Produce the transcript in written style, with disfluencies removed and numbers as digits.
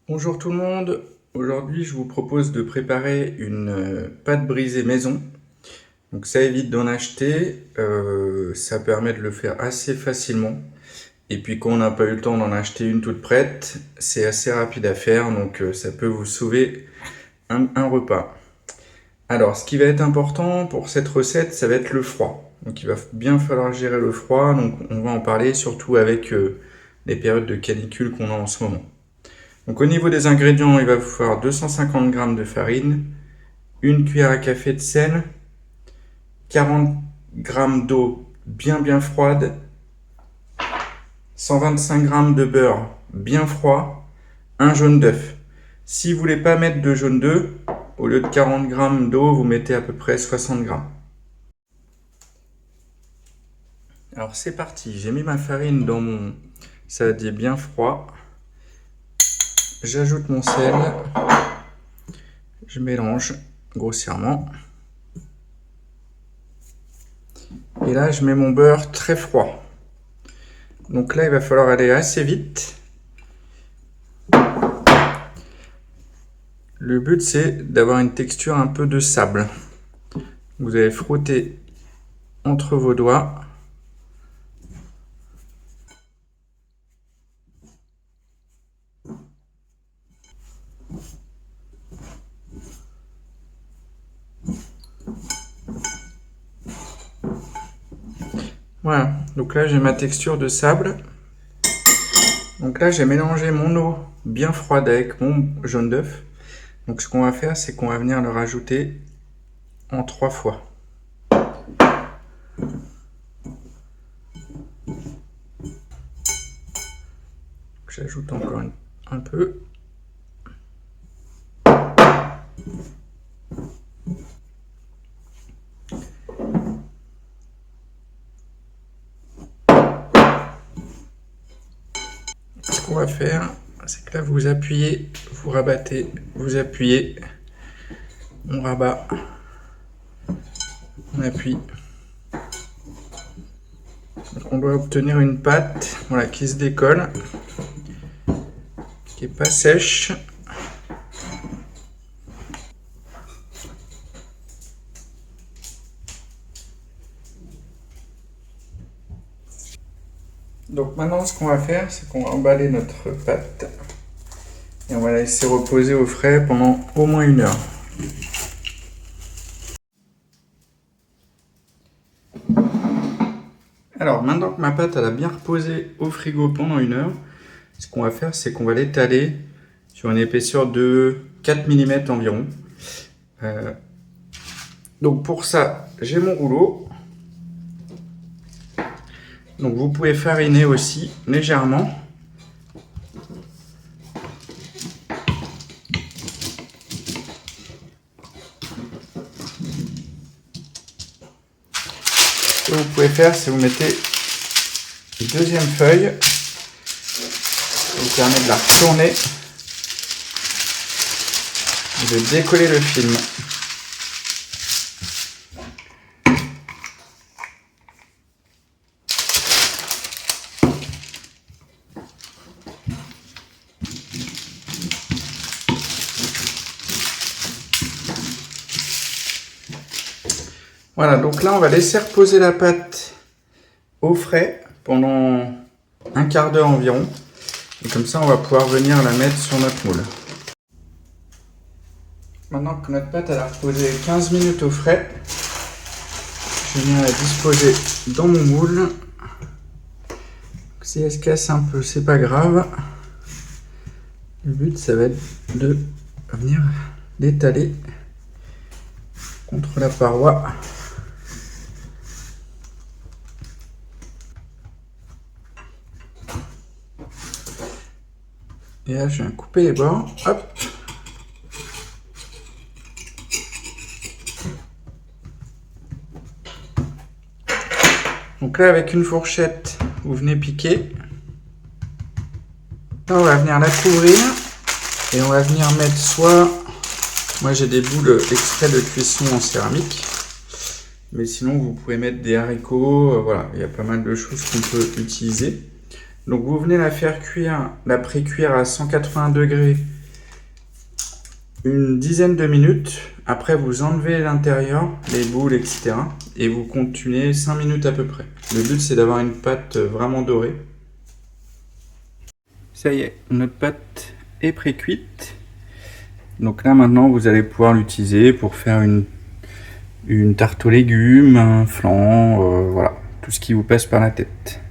Bonjour tout le monde, aujourd'hui je vous propose de préparer une pâte brisée maison. Donc ça évite d'en acheter, ça permet de le faire assez facilement. Et puis quand on n'a pas eu le temps d'en acheter une toute prête, c'est assez rapide à faire, donc ça peut vous sauver un repas. Alors ce qui va être important pour cette recette, ça va être le froid. Donc il va bien falloir gérer le froid, donc on va en parler surtout avec les périodes de canicule qu'on a en ce moment. Donc au niveau des ingrédients, il va vous falloir 250 g de farine, une cuillère à café de sel, 40 g d'eau bien froide, 125 g de beurre bien froid, un jaune d'œuf. Si vous ne voulez pas mettre de jaune d'œuf, au lieu de 40 g d'eau, vous mettez à peu près 60 g. Alors c'est parti, j'ai mis ma farine dans mon saladier bien froid. J'ajoute mon sel, je mélange grossièrement. Et là, je mets mon beurre très froid. Donc là, il va falloir aller assez vite. Le but, c'est d'avoir une texture un peu de sable. Vous allez frotter entre vos doigts. Voilà, donc là, j'ai ma texture de sable. Donc là, j'ai mélangé mon eau bien froide avec mon jaune d'œuf. Donc ce qu'on va faire, c'est qu'on va venir le rajouter en 3 fois. J'ajoute encore un peu. Ce qu'on va faire, c'est que là vous appuyez, vous rabattez, vous appuyez, on rabat, on appuie. Donc on doit obtenir une pâte, voilà, qui se décolle, qui n'est pas sèche. Donc maintenant, ce qu'on va faire, c'est qu'on va emballer notre pâte et on va la laisser reposer au frais pendant au moins 1 heure. Alors maintenant que ma pâte elle a bien reposé au frigo pendant 1 heure, ce qu'on va faire, c'est qu'on va l'étaler sur une épaisseur de 4 mm environ. Donc pour ça, j'ai mon rouleau. Donc vous pouvez fariner aussi légèrement. Ce que vous pouvez faire, c'est vous mettez une deuxième feuille. Ça vous permet de la retourner et de décoller le film. Voilà, donc là on va laisser reposer la pâte au frais pendant un quart d'heure environ. Et comme ça on va pouvoir venir la mettre sur notre moule. Maintenant que notre pâte a reposé 15 minutes au frais, je viens la disposer dans mon moule. Si elle se casse un peu, c'est pas grave. Le but ça va être de venir l'étaler contre la paroi. Et là, je viens couper les bords. Hop. Donc là, avec une fourchette, vous venez piquer. Là, on va venir la couvrir. Et on va venir mettre soit... Moi, j'ai des boules exprès de cuisson en céramique. Mais sinon, vous pouvez mettre des haricots. Voilà, il y a pas mal de choses qu'on peut utiliser. Donc vous venez la faire cuire, la pré-cuire à 180 degrés une dizaine de minutes. Après, vous enlevez l'intérieur, les boules, etc. Et vous continuez 5 minutes à peu près. Le but, c'est d'avoir une pâte vraiment dorée. Ça y est, notre pâte est pré-cuite. Donc là, maintenant, vous allez pouvoir l'utiliser pour faire une tarte aux légumes, un flan, voilà, tout ce qui vous passe par la tête.